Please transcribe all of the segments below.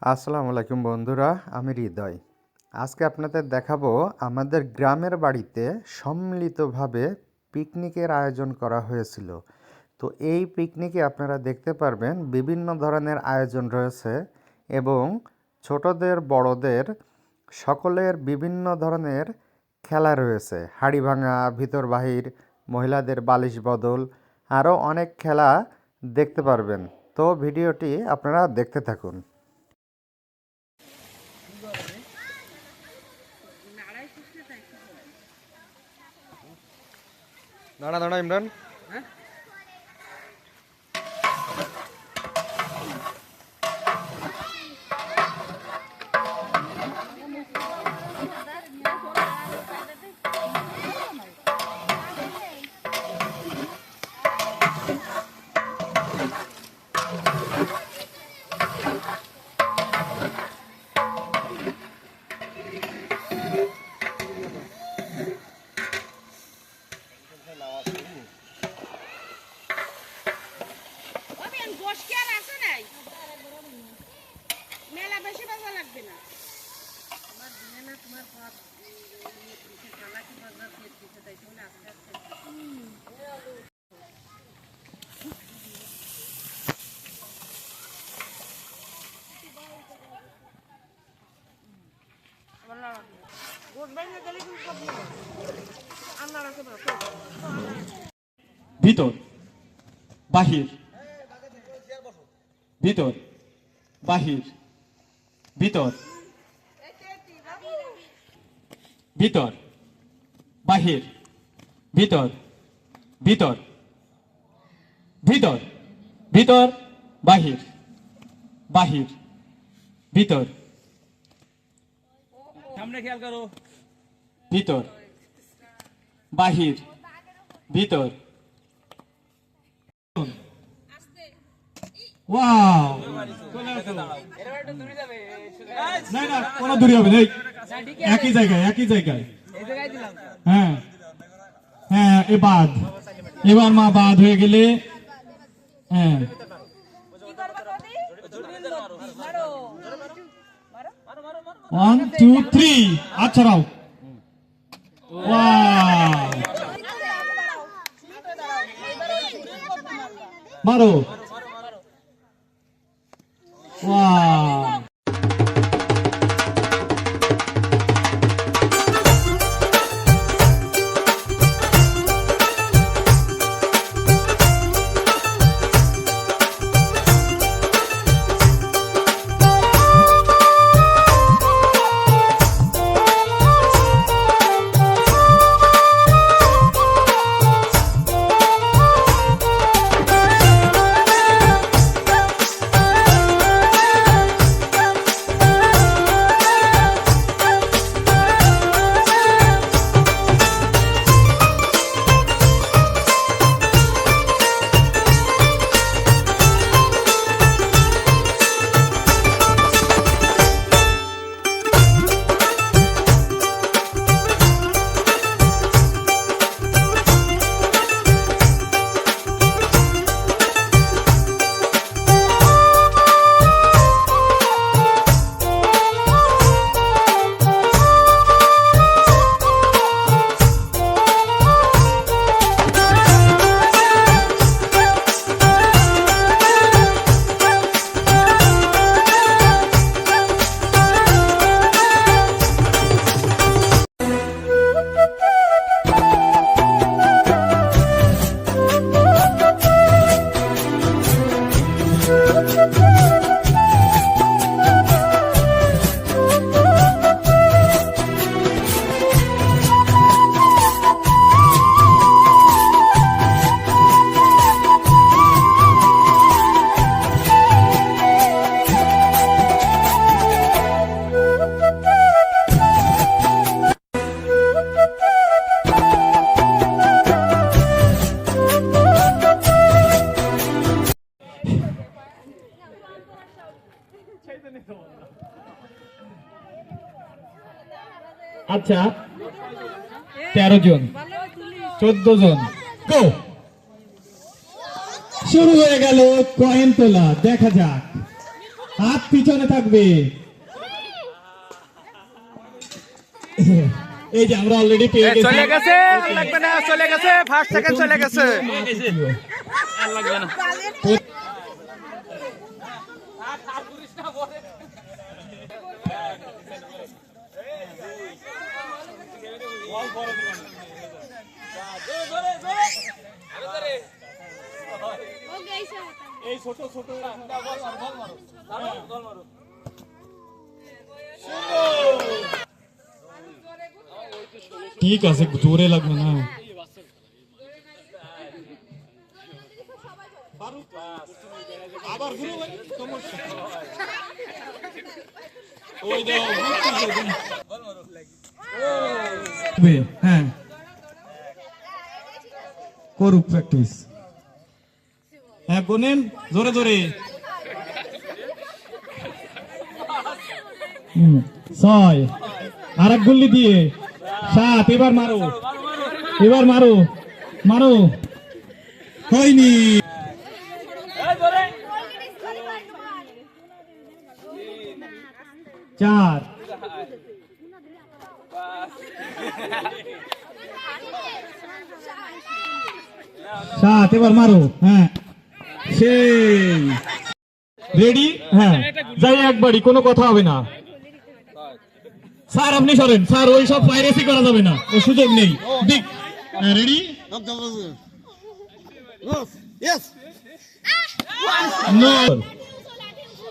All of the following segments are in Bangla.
আসসালামু আলাইকুম বন্ধুরা, আমি হৃদয়। আজকে আপনাদের দেখাবো আমাদের গ্রামের বাড়িতে সম্মিলিতভাবে পিকনিকের আয়োজন করা হয়েছিল। তো এই পিকনিকে আপনারা দেখতে পারবেন বিভিন্ন ধরনের আয়োজন রয়েছে এবং ছোটদের বড়দের সকলের বিভিন্ন ধরনের খেলা রয়েছে। হাড়ি ভাঙা, ভিতর বাহির, মহিলাদের বালিশ বদল, আরও অনেক খেলা দেখতে পারবেন। তো ভিডিওটি আপনারা দেখতে থাকুন। দাঁড়া দাঁড়া ইমরান। ভিতর বাহির, ভিতর বাহির, ভিতর ভিতর বাহির, ভিতর ভিতর ভিতর ভিতর বাহির, বাহির ভিতর, সামনে খেয়াল করো, ভিতর বাহির, ভিতর। ওয়াও, না না কোনো দূরে হবে না, একই জায়গায় একই জায়গায়। হ্যাঁ হ্যাঁ, এবার মা বাদ হয়ে গেলে, হ্যাঁ 1 2 3 আচ্ছা রাও। ওয়াও, মারো। ওয়াও, আচ্ছা 13 জন 14 জন গো, শুরু হয়ে গেল কয়েন তোলা। দেখা যাক হাত পিছনে থাকবে। এই যে আমরা অলরেডি পেয়ে গেছি। চলে গেছে, লাগবে না, চলে গেছে, ফার্স্ট সেকেন্ড চলে গেছে। আর লাগবে না। এই ছোট ছোট ঠিক আছে, জোরে লাগবে না। হ্যাঁ, করুক প্র্যাকটিস। হ্যাঁ, গোনেন জোরে জোরে। 6, আর এক গুল্লি দিয়ে 7। এবার মারো, এবার মারো, মারো। হয়নি। 4, 7। এবার মারো। হ্যাঁ, সেই রেডি। হ্যাঁ, যাই একবারই, কোনো কথা হবে না। স্যার আপনি সরেন স্যার, ওই সব পাইরেসি করা যাবে না, ও সুযোগ নেই। দিক রেডি।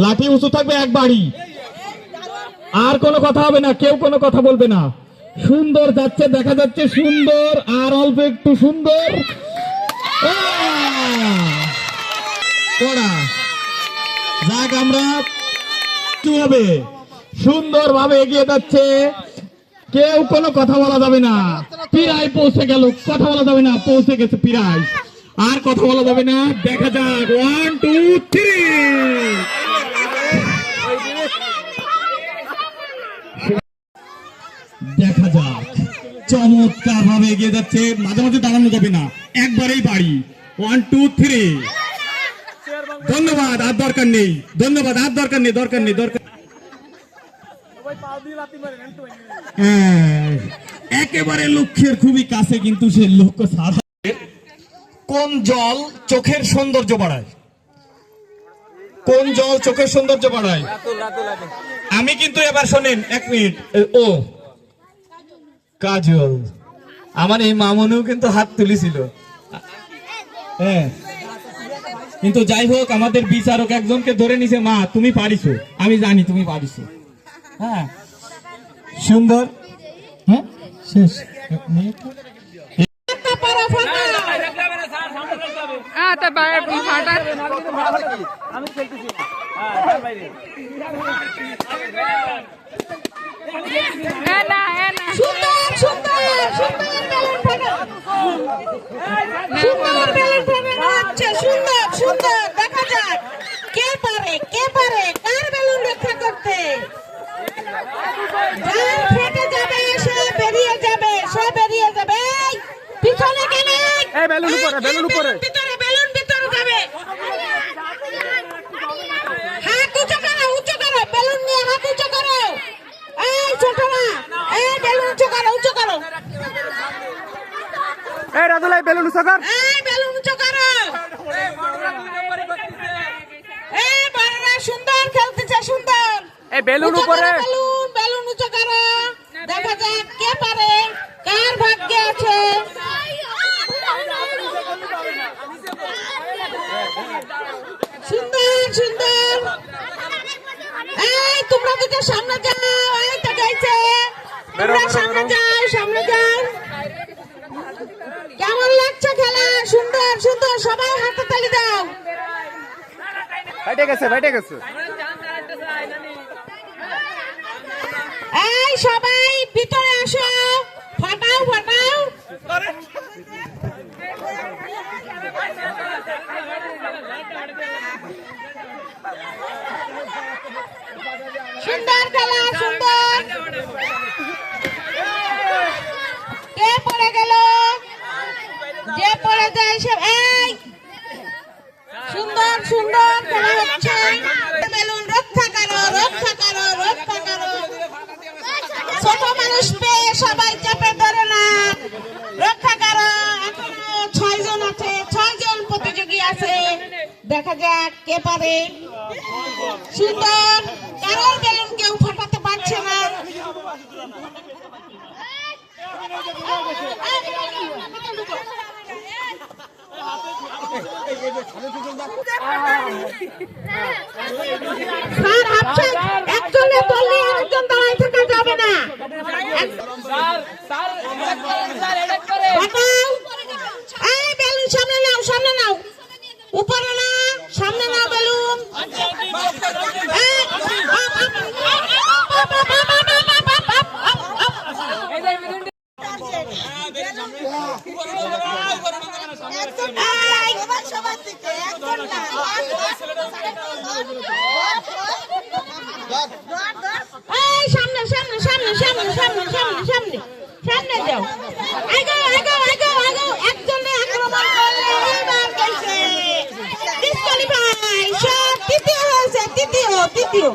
লাঠি উঁচু থাকবে একবারই, আর কোনো কথা হবে না, কেউ কোনো কথা বলবে না। সুন্দর যাচ্ছে, দেখা যাচ্ছে সুন্দর, আর অল্প একটু সুন্দর। যাক, আমরা কি হবে, সুন্দর ভাবে এগিয়ে যাচ্ছে, কেউ কোনো কথা বলা যাবে না। পিরায় পৌঁছে গেল, কথা বলা যাবে না, পৌঁছে গেছে পিরায়, আর কথা বলা যাবে না। দেখা যাক, 1 2 3। দেখা যাক, চমৎকার ভাবে এগিয়ে যাচ্ছে, মাঝে মাঝে দাঁড়ানো যাবে না, একবারেই বাড়ি। 1 2 3। ধন্যবাদ, আর দরকার নেই, ধন্যবাদ, আর দরকার নেই, দরকার নেই, দরকার। একেবারে লক্ষ্যের খুবই কাছে, কিন্তু সে লক্ষ্য সাধা। কোন জল চোখের সৌন্দর্য বাড়ায়? কোন জল চোখের সৌন্দর্য বাড়ায়? আমি কিন্তু এবার শোনেন, 1 মিনিট। ও কাজল, আমার এই মামুনও কিন্তু হাত তুলেছিল। হ্যাঁ, কিন্তু যাই হোক, আমাদের বিচারক একজনকে ধরে নিছে। মা, তুমি পারিছো, আমি জানি তুমি পারিছো। হ্যাঁ, সুন্দর। হ্যাঁ, শেষ। সুন্দর সুন্দর, দেখা যাক কে পারে, কে পারে কার বেলুন রক্ষা করতে। যার ফেটে যাবে সে বেরিয়ে যাবে, সে বেরিয়ে যাবে। এই, পিছনে গেলে বেলুন উপরে, বেলুন উপরে, ভিতরে, বেলুন ভিতরে যাবে। হাত উঁচু করো, উঁচু করো, বেলুন নিয়ে হাত উঁচু করো। এই ছোটরা, এই বেলুন উঁচু করো, উঁচু করো। এই রাজুলাই বেলুন উঁচু কর, এই বেলুন উঁচু করো। এই বড়রা সুন্দর খেলতেছে, সুন্দর। এই বেলুন উপরে, বেলুন, বেলুন উঁচু করো। দেখা যাক কে পারে, কার ভাগ্যে আছে। সুন্দর সুন্দর। এই তোমরা দুটো সামনে যাও, এই তো গাইছে, তোমরা সামনে যাও, সামনে যাও। কেমন লাগছে খেলা? সুন্দর সুন্দর, সবাই হাতে তালি দাও। বাইটে গেছে, বাইটে গেছে। এই সবাই ভিতরে আসো, ফাটাও ফাটাও। সুন্দর খেলা, সুন্দর। কে পড়ে গেল? যে পড়ে যায় সে। এই সুন্দর সুন্দর খেলা হচ্ছে, বেলুন রক্ষা দেখা যাক কে পারে। সুন্দর, কারোর বেলুন কেউ ফাটাতে পারছে না। স্যার হাফছে, একজনে বললে আরেকজন দাঁড়ায় থাকা যাবে না। ফাটাও। এই বেলুন সামনে নাও, সামনে নাও, উপরে না, সামনে নাও বেলুন। এই, এই সামনে সামনে সামনে সামনে সামনে সামনে সামনে সামনে যাও। আগাও আগাও আগাও আগাও, একজনে আক্রমণ করলে এবার গেছে ডিসকোয়ালিফাই। সব তৃতীয় হয়েছে, তৃতীয় তৃতীয়।